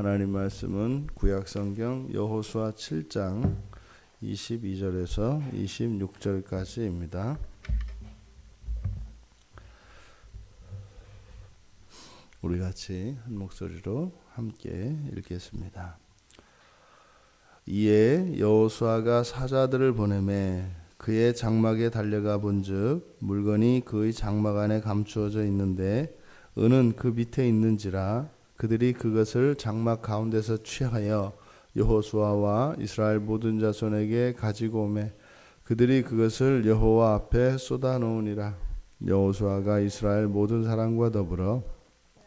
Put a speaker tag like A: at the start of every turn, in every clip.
A: 하나님 말씀은 구약성경 여호수아 7장 22절에서 26절까지입니다. 우리 같이 한 목소리로 함께 읽겠습니다. 이에 여호수아가 사자들을 보내매 그의 장막에 달려가 본즉 물건이 그의 장막 안에 감추어져 있는데 은은 그 밑에 있는지라 그들이 그것을 장막 가운데서 취하여 여호수아와 이스라엘 모든 자손에게 가지고 오매 그들이 그것을 여호와 앞에 쏟아 놓으니라. 여호수아가 이스라엘 모든 사람과 더불어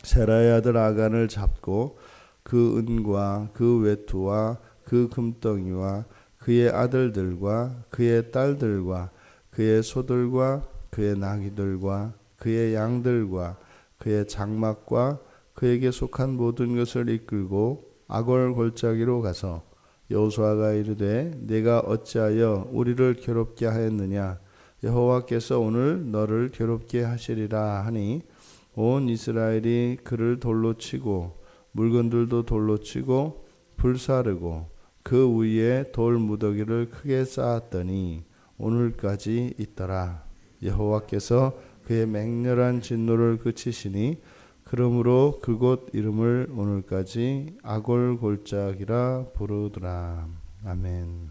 A: 세라의 아들 아간을 잡고 그 은과 그 외투와 그 금덩이와 그의 아들들과 그의 딸들과 그의 소들과 그의 나귀들과 그의 양들과 그의 장막과 그에게 속한 모든 것을 이끌고 아골 골짜기로 가서 여호수아가 이르되 내가 어찌하여 우리를 괴롭게 하였느냐 여호와께서 오늘 너를 괴롭게 하시리라 하니 온 이스라엘이 그를 돌로 치고 물건들도 돌로 치고 불사르고 그 위에 돌 무더기를 크게 쌓았더니 오늘까지 있더라. 여호와께서 그의 맹렬한 진노를 그치시니 그러므로 그곳 이름을 오늘까지 아골 골짜기라 부르더라. 아멘.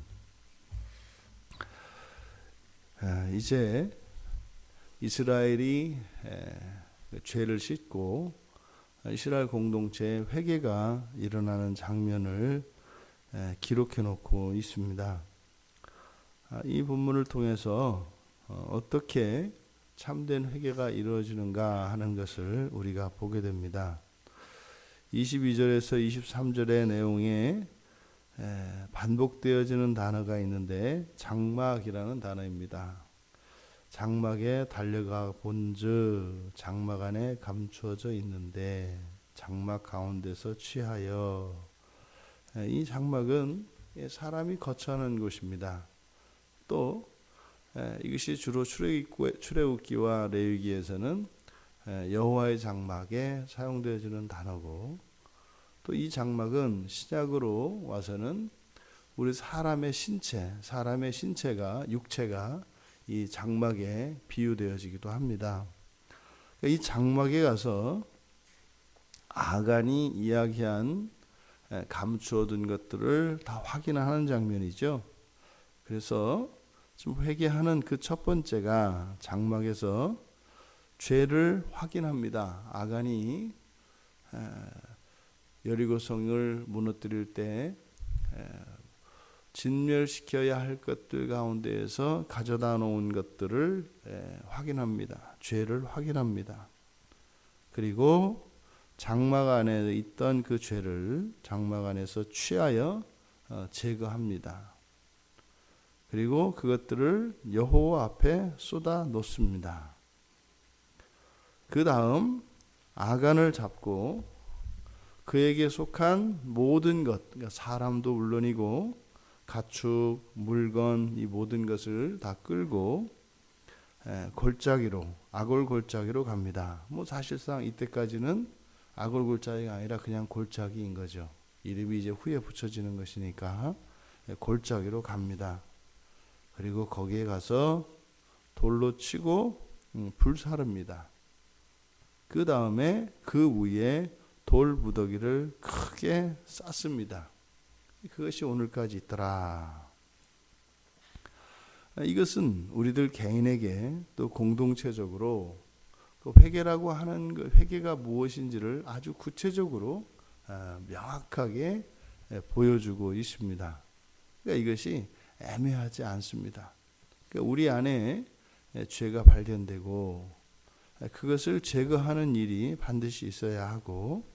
A: 이제 이스라엘이 죄를 씻고 이스라엘 공동체의 회개가 일어나는 장면을 기록해 놓고 있습니다. 이 본문을 통해서 어떻게 참된 회개가 이루어지는가 하는 것을 우리가 보게 됩니다. 22절에서 23절의 내용에 반복되어지는 단어가 있는데 장막이라는 단어입니다. 장막에 달려가 본즉 장막 안에 감추어져 있는데 장막 가운데서 취하여. 이 장막은 사람이 거처하는 곳입니다. 또 이것이 주로 출애굽기와 레위기에서는 여호와의 장막에 사용되어지는 단어고, 또 이 장막은 신약으로 와서는 우리 사람의 신체가 육체가 이 장막에 비유되어지기도 합니다. 이 장막에 가서 아간이 이야기한 감추어둔 것들을 다 확인하는 장면이죠. 그래서 지금 회개하는 그 첫 번째가 장막에서 죄를 확인합니다. 아간이 여리고성을 무너뜨릴 때 진멸시켜야 할 것들 가운데에서 가져다 놓은 것들을 확인합니다. 죄를 확인합니다. 그리고 장막 안에 있던 그 죄를 장막 안에서 취하여 제거합니다. 그리고 그것들을 여호와 앞에 쏟아 놓습니다. 그 다음 아간을 잡고 그에게 속한 모든 것, 그러니까 사람도 물론이고 가축, 물건, 이 모든 것을 다 끌고 골짜기로, 아골 골짜기로 갑니다. 사실상 이때까지는 아골 골짜기가 아니라 그냥 골짜기인 거죠. 이름이 이제 후에 붙여지는 것이니까 골짜기로 갑니다. 그리고 거기에 가서 돌로 치고 불사릅니다. 그 다음에 그 위에 돌 무더기를 크게 쌓습니다. 그것이 오늘까지 있더라. 이것은 우리들 개인에게 또 공동체적으로 그 회개라고 하는 그 회개가 무엇인지를 아주 구체적으로 명확하게 보여주고 있습니다. 그러니까 이것이 애매하지 않습니다. 그러니까 우리 안에 죄가 발견되고 그것을 제거하는 일이 반드시 있어야 하고,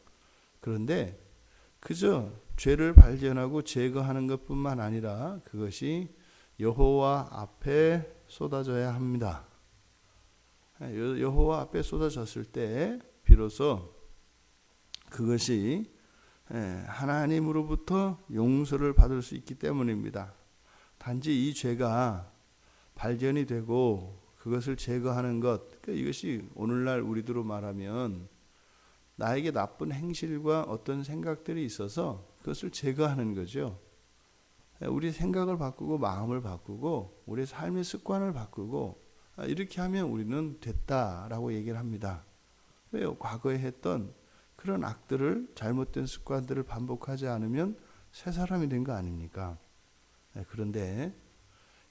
A: 그런데 그저 죄를 발견하고 제거하는 것뿐만 아니라 그것이 여호와 앞에 쏟아져야 합니다. 여호와 앞에 쏟아졌을 때 비로소 그것이 하나님으로부터 용서를 받을 수 있기 때문입니다. 단지 이 죄가 발견이 되고 그것을 제거하는 것, 이것이 오늘날 우리들로 말하면 나에게 나쁜 행실과 어떤 생각들이 있어서 그것을 제거하는 거죠. 우리 생각을 바꾸고 마음을 바꾸고 우리의 삶의 습관을 바꾸고 이렇게 하면 우리는 됐다라고 얘기를 합니다. 왜요? 과거에 했던 그런 악들을, 잘못된 습관들을 반복하지 않으면 새 사람이 된 거 아닙니까? 그런데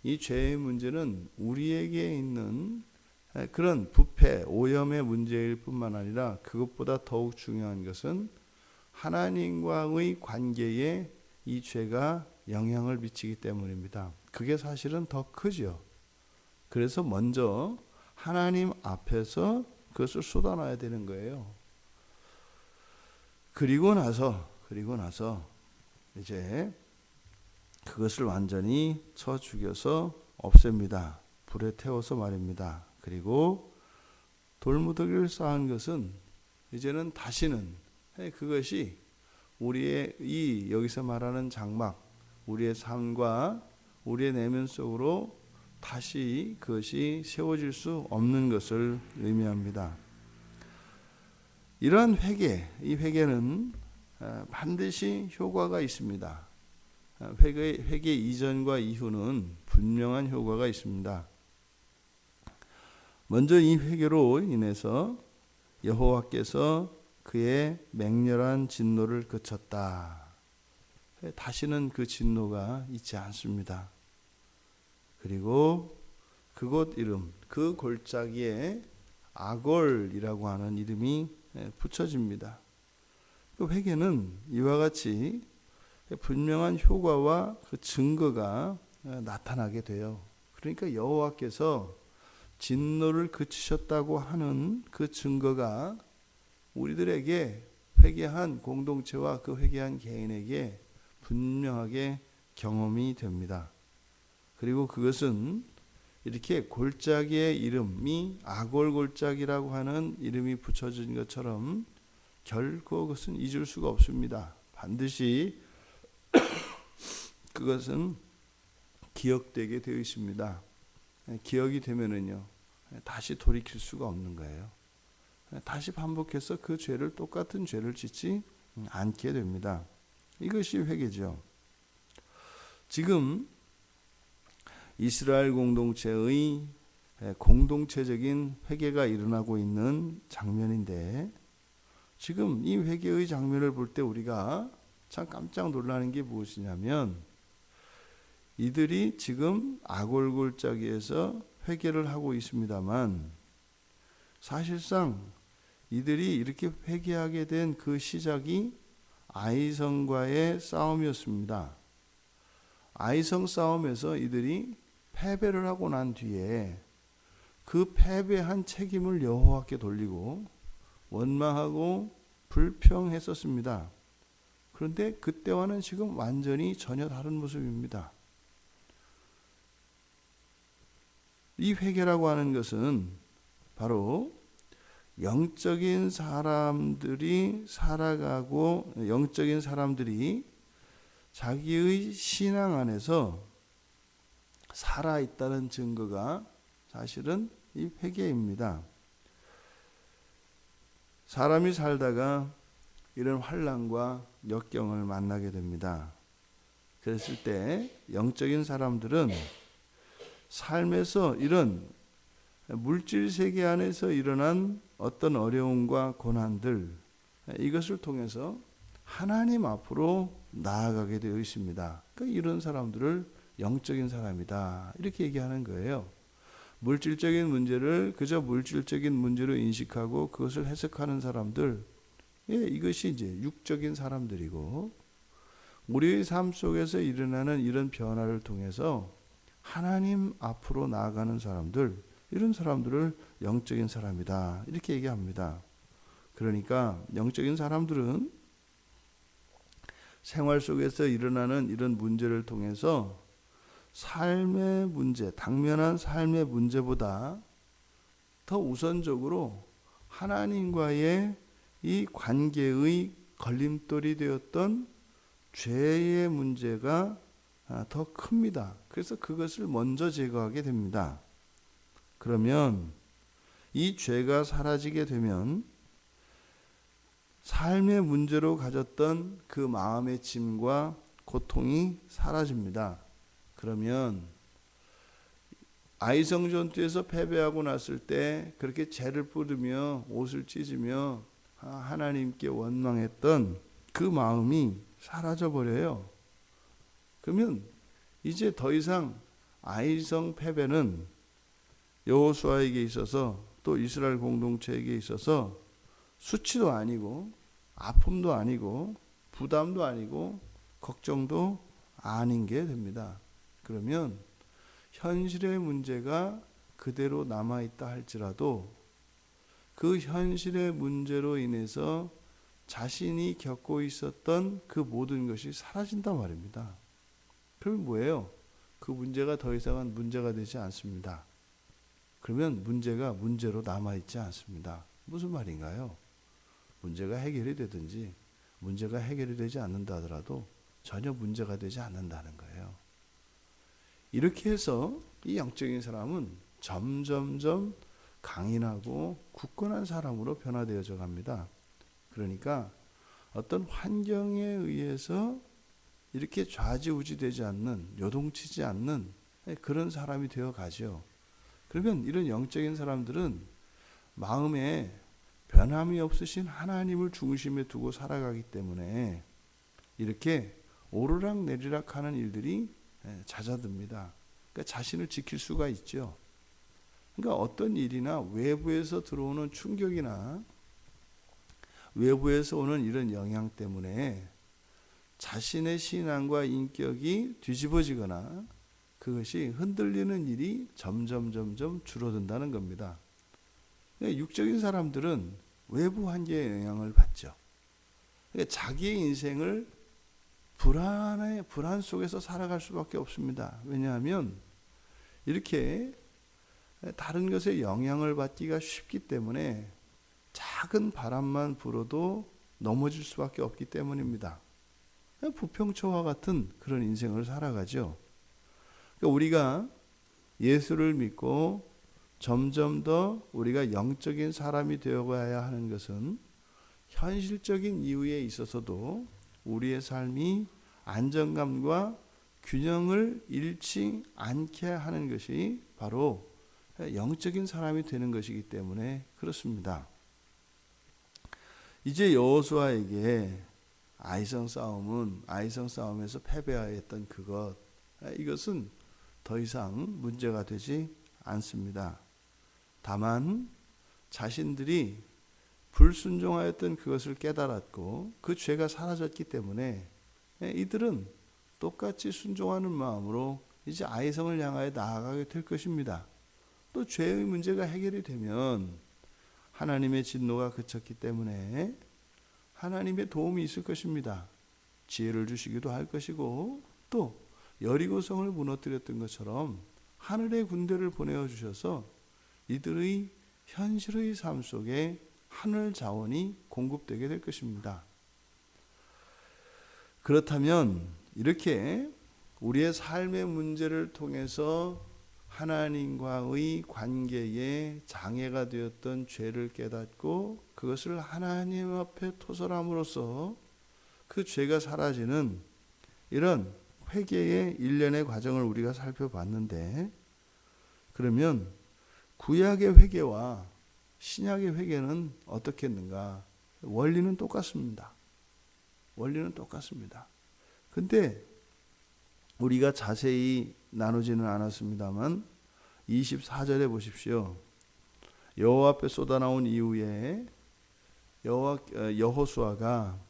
A: 이 죄의 문제는 우리에게 있는 그런 부패, 오염의 문제일 뿐만 아니라 그것보다 더욱 중요한 것은 하나님과의 관계에 이 죄가 영향을 미치기 때문입니다. 그게 사실은 더 크죠. 그래서 먼저 하나님 앞에서 그것을 쏟아놔야 되는 거예요. 그리고 나서 이제 그것을 완전히 쳐 죽여서 없앱니다. 불에 태워서 말입니다. 그리고 돌무더기를 쌓은 것은 이제는 다시는 그것이 우리의 이 여기서 말하는 장막, 우리의 삶과 우리의 내면 속으로 다시 그것이 세워질 수 없는 것을 의미합니다. 이러한 회개, 이 회개는 반드시 효과가 있습니다. 회개 이전과 이후는 분명한 효과가 있습니다. 먼저 이 회개로 인해서 여호와께서 그의 맹렬한 진노를 그쳤다. 다시는 그 진노가 있지 않습니다. 그리고 그곳 이름, 그 골짜기에 아골이라고 하는 이름이 붙여집니다. 그 회개는 이와 같이 분명한 효과와 그 증거가 나타나게 돼요. 그러니까 여호와께서 진노를 그치셨다고 하는 그 증거가 우리들에게 회개한 공동체와 그 회개한 개인에게 분명하게 경험이 됩니다. 그리고 그것은 이렇게 골짜기의 이름이 아골 골짜기라고 하는 이름이 붙여진 것처럼 결코 그것은 잊을 수가 없습니다. 반드시 그것은 기억되게 되어 있습니다. 기억이 되면은요, 다시 돌이킬 수가 없는 거예요. 다시 반복해서 그 죄를, 똑같은 죄를 짓지 않게 됩니다. 이것이 회개죠. 지금 이스라엘 공동체의 공동체적인 회개가 일어나고 있는 장면인데, 지금 이 회개의 장면을 볼 때 우리가 참 깜짝 놀라는 게 무엇이냐면, 이들이 지금 아골 골짜기에서 회개를 하고 있습니다만 사실상 이들이 이렇게 회개하게 된 그 시작이 아이성과의 싸움이었습니다. 아이성 싸움에서 이들이 패배를 하고 난 뒤에 그 패배한 책임을 여호와께 돌리고 원망하고 불평했었습니다. 그런데 그때와는 지금 완전히 전혀 다른 모습입니다. 이 회개라고 하는 것은 바로 영적인 사람들이 살아가고 영적인 사람들이 자기의 신앙 안에서 살아있다는 증거가 사실은 이 회개입니다. 사람이 살다가 이런 환난과 역경을 만나게 됩니다. 그랬을 때 영적인 사람들은 삶에서 이런 물질 세계 안에서 일어난 어떤 어려움과 고난들, 이것을 통해서 하나님 앞으로 나아가게 되어 있습니다. 그러니까 이런 사람들을 영적인 사람이다, 이렇게 얘기하는 거예요. 물질적인 문제를 그저 물질적인 문제로 인식하고 그것을 해석하는 사람들, 이것이 이제 육적인 사람들이고, 우리의 삶 속에서 일어나는 이런 변화를 통해서 하나님 앞으로 나아가는 사람들, 이런 사람들을 영적인 사람이다, 이렇게 얘기합니다. 그러니까 영적인 사람들은 생활 속에서 일어나는 이런 문제를 통해서 삶의 문제, 당면한 삶의 문제보다 더 우선적으로 하나님과의 이 관계의 걸림돌이 되었던 죄의 문제가 더 큽니다. 그래서 그것을 먼저 제거하게 됩니다. 그러면 이 죄가 사라지게 되면 삶의 문제로 가졌던 그 마음의 짐과 고통이 사라집니다. 그러면 아이성 전투에서 패배하고 났을 때 그렇게 죄를 뿌리며 옷을 찢으며 하나님께 원망했던 그 마음이 사라져 버려요. 그러면 이제 더 이상 아이성 패배는 여호수아에게 있어서 또 이스라엘 공동체에게 있어서 수치도 아니고 아픔도 아니고 부담도 아니고 걱정도 아닌 게 됩니다. 그러면 현실의 문제가 그대로 남아있다 할지라도 그 현실의 문제로 인해서 자신이 겪고 있었던 그 모든 것이 사라진단 말입니다. 그러면 뭐예요? 그 문제가 더 이상은 문제가 되지 않습니다. 그러면 문제가 문제로 남아있지 않습니다. 무슨 말인가요? 문제가 해결이 되든지 문제가 해결이 되지 않는다 하더라도 전혀 문제가 되지 않는다는 거예요. 이렇게 해서 이 영적인 사람은 점점점 강인하고 굳건한 사람으로 변화되어져 갑니다. 그러니까 어떤 환경에 의해서 이렇게 좌지우지 되지 않는, 요동치지 않는 그런 사람이 되어 가죠. 그러면 이런 영적인 사람들은 마음에 변함이 없으신 하나님을 중심에 두고 살아가기 때문에 이렇게 오르락 내리락 하는 일들이 잦아듭니다. 그러니까 자신을 지킬 수가 있죠. 그러니까 어떤 일이나 외부에서 들어오는 충격이나 외부에서 오는 이런 영향 때문에 자신의 신앙과 인격이 뒤집어지거나 그것이 흔들리는 일이 점점 줄어든다는 겁니다. 그러니까 육적인 사람들은 외부 환경의 영향을 받죠. 그러니까 자기의 인생을 불안 속에서 살아갈 수밖에 없습니다. 왜냐하면 이렇게 다른 것에 영향을 받기가 쉽기 때문에 작은 바람만 불어도 넘어질 수밖에 없기 때문입니다. 부평초와 같은 그런 인생을 살아가죠. 그러니까 우리가 예수를 믿고 점점 더 우리가 영적인 사람이 되어가야 하는 것은 현실적인 이유에 있어서도 우리의 삶이 안정감과 균형을 잃지 않게 하는 것이 바로 영적인 사람이 되는 것이기 때문에 그렇습니다. 이제 여호수아에게 아이성 싸움에서 패배하였던 이것은 더 이상 문제가 되지 않습니다. 다만 자신들이 불순종하였던 그것을 깨달았고 그 죄가 사라졌기 때문에 이들은 똑같이 순종하는 마음으로 이제 아이성을 향하여 나아가게 될 것입니다. 또 죄의 문제가 해결이 되면 하나님의 진노가 그쳤기 때문에 하나님의 도움이 있을 것입니다. 지혜를 주시기도 할 것이고 또 여리고성을 무너뜨렸던 것처럼 하늘의 군대를 보내어 주셔서 이들의 현실의 삶 속에 하늘 자원이 공급되게 될 것입니다. 그렇다면 이렇게 우리의 삶의 문제를 통해서 하나님과의 관계에 장애가 되었던 죄를 깨닫고 그것을 하나님 앞에 토설함으로써 그 죄가 사라지는 이런 회개의 일련의 과정을 우리가 살펴봤는데, 그러면 구약의 회개와 신약의 회개는 어떻겠는가? 원리는 똑같습니다. 근데 우리가 자세히 나누지는 않았습니다만 24절에 보십시오. 여호와 앞에 쏟아나온 이후에 여호수아가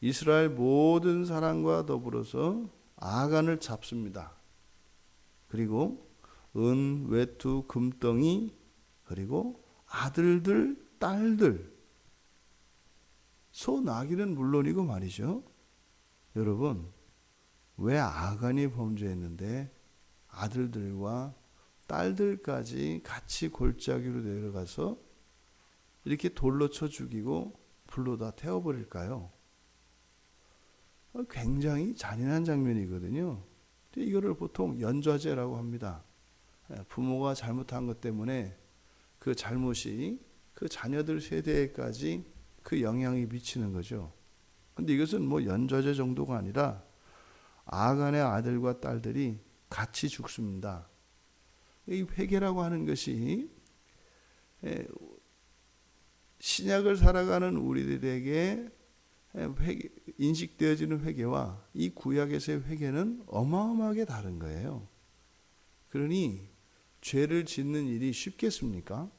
A: 이스라엘 모든 사람과 더불어서 아간을 잡습니다. 그리고 은, 외투, 금덩이, 그리고 아들들, 딸들, 소, 나귀는 물론이고 말이죠. 여러분, 왜 아간이 범죄했는데 아들들과 딸들까지 같이 골짜기로 내려가서 이렇게 돌로 쳐 죽이고 불로 다 태워버릴까요? 굉장히 잔인한 장면이거든요. 이거를 보통 연좌제라고 합니다. 부모가 잘못한 것 때문에 그 잘못이 그 자녀들 세대까지 그 영향이 미치는 거죠. 근데 이것은 뭐 연좌제 정도가 아니라 아간의 아들과 딸들이 같이 죽습니다. 이 회개라고 하는 것이 신약을 살아가는 우리들에게 인식되어지는 회개와 이 구약에서의 회개는 어마어마하게 다른 거예요. 그러니 죄를 짓는 일이 쉽겠습니까?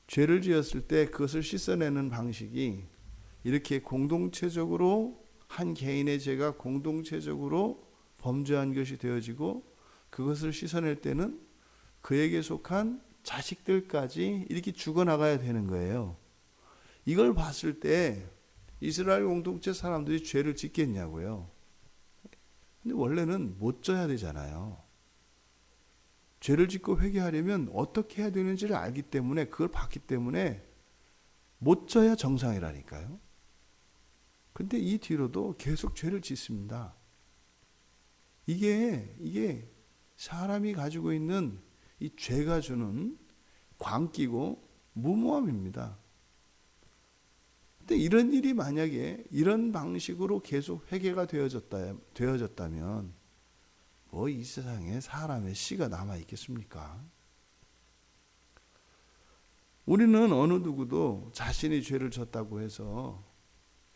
A: 죄를 지었을 때 그것을 씻어내는 방식이 이렇게 공동체적으로 한 개인의 죄가 공동체적으로 범죄한 것이 되어지고 그것을 씻어낼 때는 그에게 속한 자식들까지 이렇게 죽어나가야 되는 거예요. 이걸 봤을 때 이스라엘 공동체 사람들이 죄를 짓겠냐고요. 근데 원래는 못 져야 되잖아요. 죄를 짓고 회개하려면 어떻게 해야 되는지를 알기 때문에 그걸 봤기 때문에 못 져야 정상이라니까요. 근데 이 뒤로도 계속 죄를 짓습니다. 이게 사람이 가지고 있는 이 죄가 주는 광기고 무모함입니다. 근데 이런 일이 만약에 이런 방식으로 계속 회개가 되어졌다면 뭐 이 세상에 사람의 씨가 남아 있겠습니까? 우리는 어느 누구도 자신이 죄를 졌다고 해서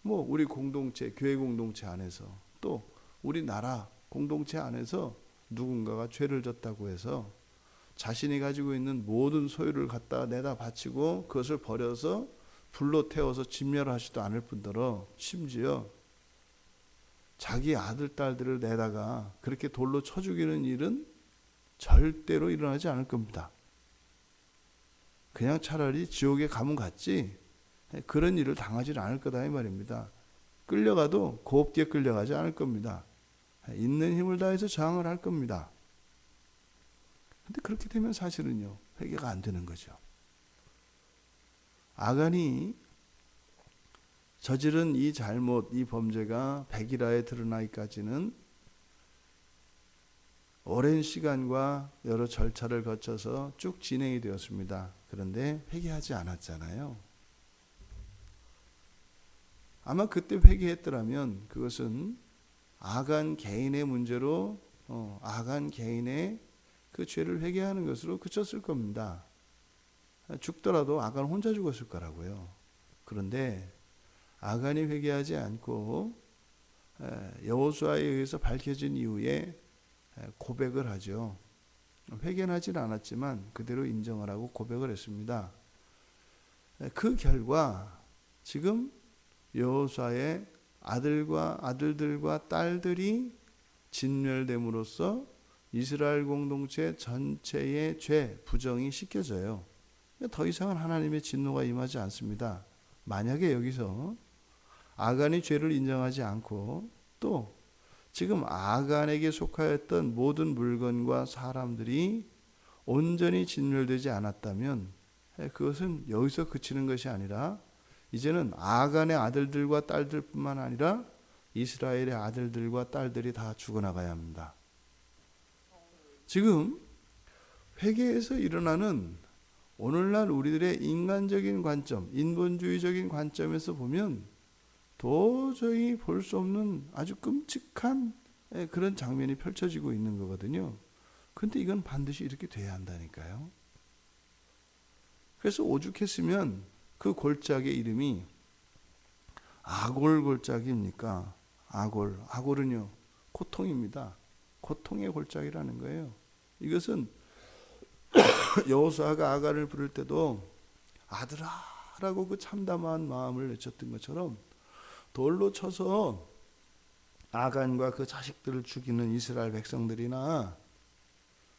A: 뭐 우리 공동체, 교회 공동체 안에서 또 우리나라 공동체 안에서 누군가가 죄를 졌다고 해서 자신이 가지고 있는 모든 소유를 갖다 내다 바치고 그것을 버려서 불로 태워서 진멸하지도 않을 뿐더러 심지어 자기 아들, 딸들을 내다가 그렇게 돌로 쳐 죽이는 일은 절대로 일어나지 않을 겁니다. 그냥 차라리 지옥에 가면 갔지 그런 일을 당하지 않을 거다 이 말입니다. 끌려가도 곱게 끌려가지 않을 겁니다. 있는 힘을 다해서 저항을 할 겁니다. 근데 그렇게 되면 사실은요, 회개가 안 되는 거죠. 아간이 저지른 이 잘못, 이 범죄가 백일하에 드러나기까지는 오랜 시간과 여러 절차를 거쳐서 쭉 진행이 되었습니다. 그런데 회개하지 않았잖아요. 아마 그때 회개했더라면 그것은 아간 개인의 문제로 아간 개인의 그 죄를 회개하는 것으로 그쳤을 겁니다. 죽더라도 아간 혼자 죽었을 거라고요. 그런데 아간이 회개하지 않고 여호수아에 의해서 밝혀진 이후에 고백을 하죠. 회개는 하지는 않았지만 그대로 인정을 하고 고백을 했습니다. 그 결과 지금 여호수아의 아들들과 딸들이 진멸됨으로써 이스라엘 공동체 전체의 죄, 부정이 씻겨져요. 더 이상은 하나님의 진노가 임하지 않습니다. 만약에 여기서 아간이 죄를 인정하지 않고 또 지금 아간에게 속하였던 모든 물건과 사람들이 온전히 진멸되지 않았다면 그것은 여기서 그치는 것이 아니라 이제는 아간의 아들들과 딸들뿐만 아니라 이스라엘의 아들들과 딸들이 다 죽어나가야 합니다. 지금 회개에서 일어나는 오늘날 우리들의 인간적인 관점, 인본주의적인 관점에서 보면 도저히 볼 수 없는 아주 끔찍한 그런 장면이 펼쳐지고 있는 거거든요. 근데 이건 반드시 이렇게 돼야 한다니까요. 그래서 오죽했으면 그 골짜기의 이름이 아골 골짜기입니까? 아골은요 고통입니다. 고통의 골짜기라는 거예요. 이것은 여호수아가 아간을 부를 때도 아들아라고 그 참담한 마음을 내쳤던 것처럼 돌로 쳐서 아간과 그 자식들을 죽이는 이스라엘 백성들이나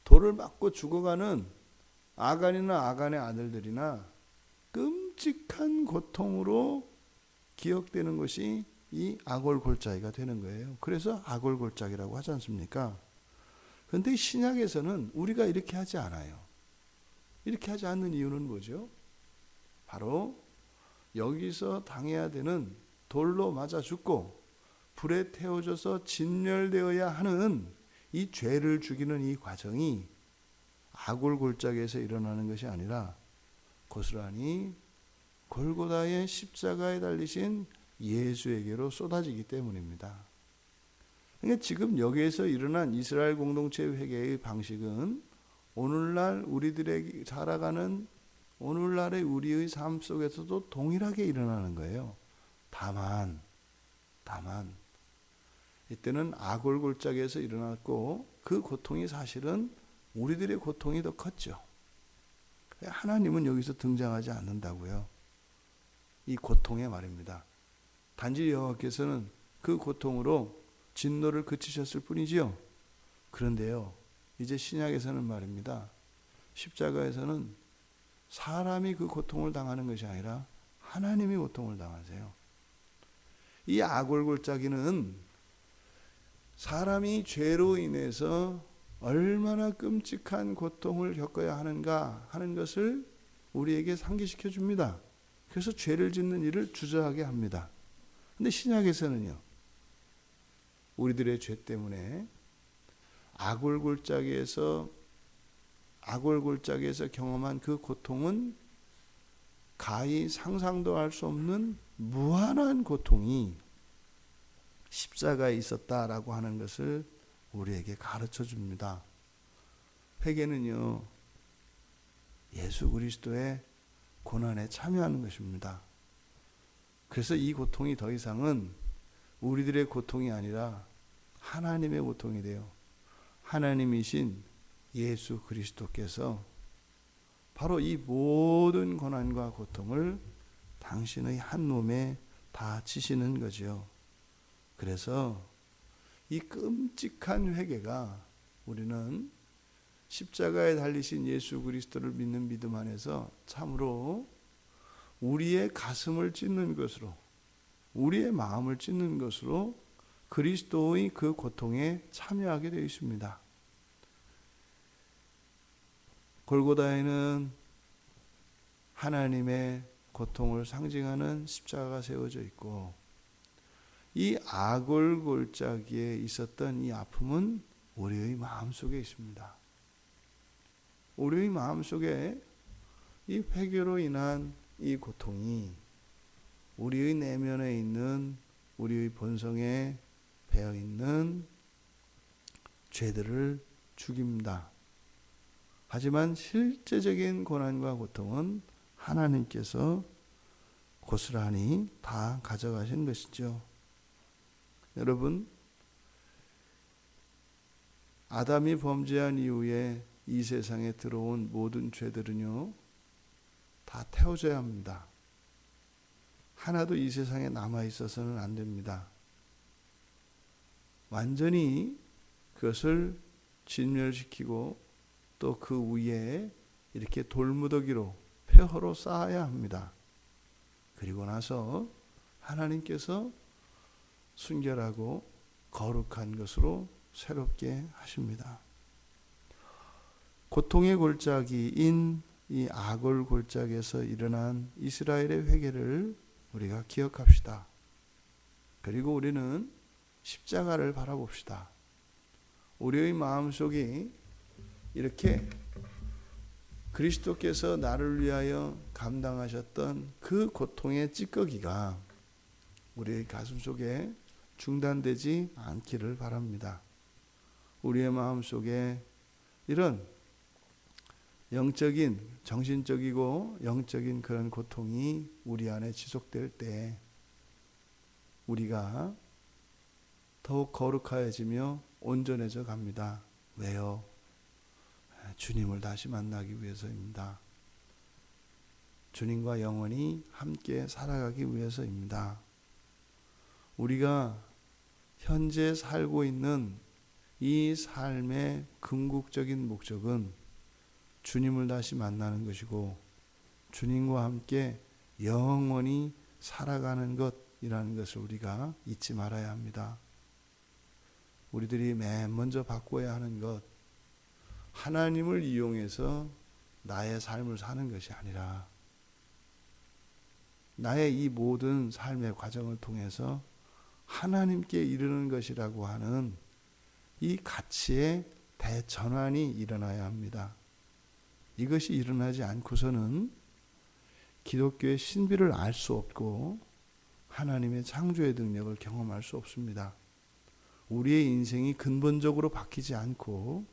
A: 돌을 맞고 죽어가는 아간이나 아간의 아들들이나 끔찍한 고통으로 기억되는 것이 이 아골 골짜기가 되는 거예요. 그래서 아골 골짜기라고 하지 않습니까? 그런데 신약에서는 우리가 이렇게 하지 않아요. 이렇게 하지 않는 이유는 뭐죠? 바로 여기서 당해야 되는 돌로 맞아 죽고 불에 태워져서 진멸되어야 하는 이 죄를 죽이는 이 과정이 아골 골짜기에서 일어나는 것이 아니라 고스란히 골고다의 십자가에 달리신 예수에게로 쏟아지기 때문입니다. 그러니까 지금 여기에서 일어난 이스라엘 공동체 회개의 방식은 오늘날 우리들에게 살아가는 오늘날의 우리의 삶 속에서도 동일하게 일어나는 거예요. 다만 이때는 아골골짜기에서 일어났고 그 고통이 사실은 우리들의 고통이 더 컸죠. 하나님은 여기서 등장하지 않는다고요. 이 고통의 말입니다. 단지 여호와께서는 그 고통으로 진노를 그치셨을 뿐이지요. 그런데요, 이제 신약에서는 말입니다. 십자가에서는 사람이 그 고통을 당하는 것이 아니라 하나님이 고통을 당하세요. 이 아골골짜기는 사람이 죄로 인해서 얼마나 끔찍한 고통을 겪어야 하는가 하는 것을 우리에게 상기시켜 줍니다. 그래서 죄를 짓는 일을 주저하게 합니다. 근데 신약에서는요, 우리들의 죄 때문에 아골골짜기에서 경험한 그 고통은 가히 상상도 할 수 없는 무한한 고통이 십자가에 있었다라고 하는 것을 우리에게 가르쳐 줍니다. 회개는요, 예수 그리스도의 고난에 참여하는 것입니다. 그래서 이 고통이 더 이상은 우리들의 고통이 아니라 하나님의 고통이 돼요. 하나님이신 예수 그리스도께서 바로 이 모든 고난과 고통을 당신의 한 몸에 다 지시는 거죠. 그래서 이 끔찍한 회개가 우리는 십자가에 달리신 예수 그리스도를 믿는 믿음 안에서 참으로 우리의 가슴을 찢는 것으로, 우리의 마음을 찢는 것으로 그리스도의 그 고통에 참여하게 되어 있습니다. 골고다에는 하나님의 고통을 상징하는 십자가가 세워져 있고, 이 아골골짜기에 있었던 이 아픔은 우리의 마음속에 있습니다. 우리의 마음속에 이 회개로 인한 이 고통이 우리의 내면에 있는, 우리의 본성에 배어 있는 죄들을 죽입니다. 하지만 실제적인 고난과 고통은 하나님께서 고스란히 다 가져가신 것이죠. 여러분, 아담이 범죄한 이후에 이 세상에 들어온 모든 죄들은요, 다 태워져야 합니다. 하나도 이 세상에 남아 있어서는 안 됩니다. 완전히 그것을 진멸시키고 또 그 위에 이렇게 돌무더기로 폐허로 쌓아야 합니다. 그리고 나서 하나님께서 순결하고 거룩한 것으로 새롭게 하십니다. 고통의 골짜기인 이 아골 골짜기에서 일어난 이스라엘의 회개를 우리가 기억합시다. 그리고 우리는 십자가를 바라봅시다. 우리의 마음속이 이렇게 그리스도께서 나를 위하여 감당하셨던 그 고통의 찌꺼기가 우리의 가슴속에 중단되지 않기를 바랍니다. 우리의 마음속에 이런 영적인, 정신적이고 영적인 그런 고통이 우리 안에 지속될 때 우리가 더욱 거룩해지며 온전해져 갑니다. 왜요? 주님을 다시 만나기 위해서입니다. 주님과 영원히 함께 살아가기 위해서입니다. 우리가 현재 살고 있는 이 삶의 궁극적인 목적은 주님을 다시 만나는 것이고 주님과 함께 영원히 살아가는 것이라는 것을 우리가 잊지 말아야 합니다. 우리들이 맨 먼저 바꿔야 하는 것, 하나님을 이용해서 나의 삶을 사는 것이 아니라 나의 이 모든 삶의 과정을 통해서 하나님께 이르는 것이라고 하는 이 가치의 대전환이 일어나야 합니다. 이것이 일어나지 않고서는 기독교의 신비를 알 수 없고 하나님의 창조의 능력을 경험할 수 없습니다. 우리의 인생이 근본적으로 바뀌지 않고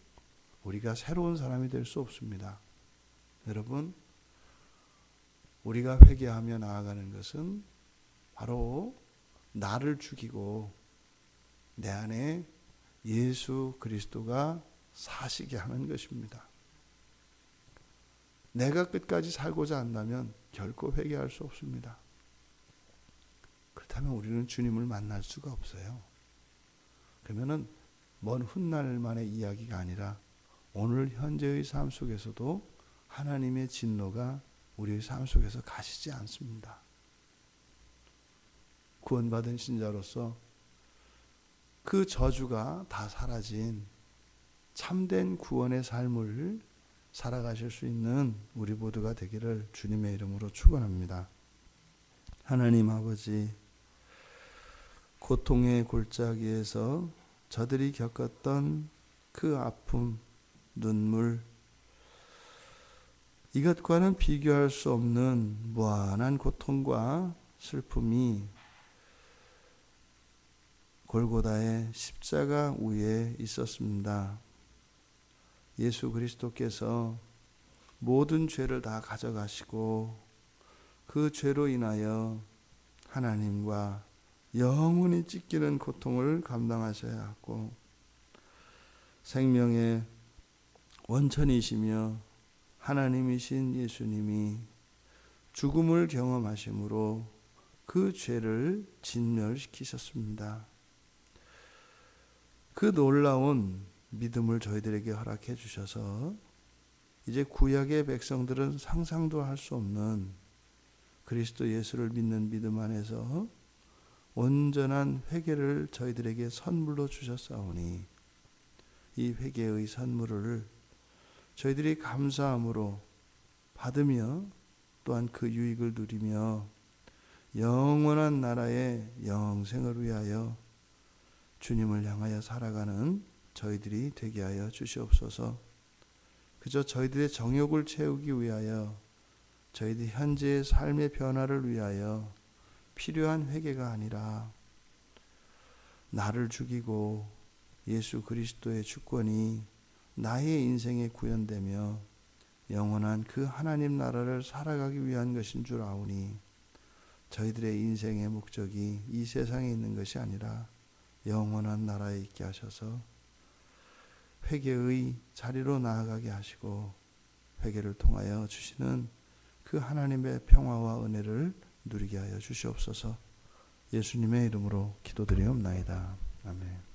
A: 우리가 새로운 사람이 될 수 없습니다. 여러분, 우리가 회개하며 나아가는 것은 바로 나를 죽이고 내 안에 예수 그리스도가 사시게 하는 것입니다. 내가 끝까지 살고자 한다면 결코 회개할 수 없습니다. 그렇다면 우리는 주님을 만날 수가 없어요. 그러면은 먼 훗날만의 이야기가 아니라 오늘 현재의 삶 속에서도 하나님의 진노가 우리의 삶 속에서 가시지 않습니다. 구원받은 신자로서 그 저주가 다 사라진 참된 구원의 삶을 살아가실 수 있는 우리 모두가 되기를 주님의 이름으로 축원합니다. 하나님 아버지, 고통의 골짜기에서 저들이 겪었던 그 아픔, 눈물, 이것과는 비교할 수 없는 무한한 고통과 슬픔이 골고다의 십자가 위에 있었습니다. 예수 그리스도께서 모든 죄를 다 가져가시고 그 죄로 인하여 하나님과 영원히 찢기는 고통을 감당하셔야 하고 생명의 원천이시며 하나님이신 예수님이 죽음을 경험하심으로 그 죄를 진멸시키셨습니다. 그 놀라운 믿음을 저희들에게 허락해 주셔서 이제 구약의 백성들은 상상도 할 수 없는 그리스도 예수를 믿는 믿음 안에서 온전한 회개를 저희들에게 선물로 주셨사오니 이 회개의 선물을 저희들이 감사함으로 받으며 또한 그 유익을 누리며 영원한 나라의 영생을 위하여 주님을 향하여 살아가는 저희들이 되게 하여 주시옵소서. 그저 저희들의 정욕을 채우기 위하여 저희들 현재의 삶의 변화를 위하여 필요한 회개가 아니라 나를 죽이고 예수 그리스도의 주권이 나의 인생에 구현되며 영원한 그 하나님 나라를 살아가기 위한 것인 줄 아오니 저희들의 인생의 목적이 이 세상에 있는 것이 아니라 영원한 나라에 있게 하셔서 회개의 자리로 나아가게 하시고 회개를 통하여 주시는 그 하나님의 평화와 은혜를 누리게 하여 주시옵소서. 예수님의 이름으로 기도드리옵나이다. 아멘.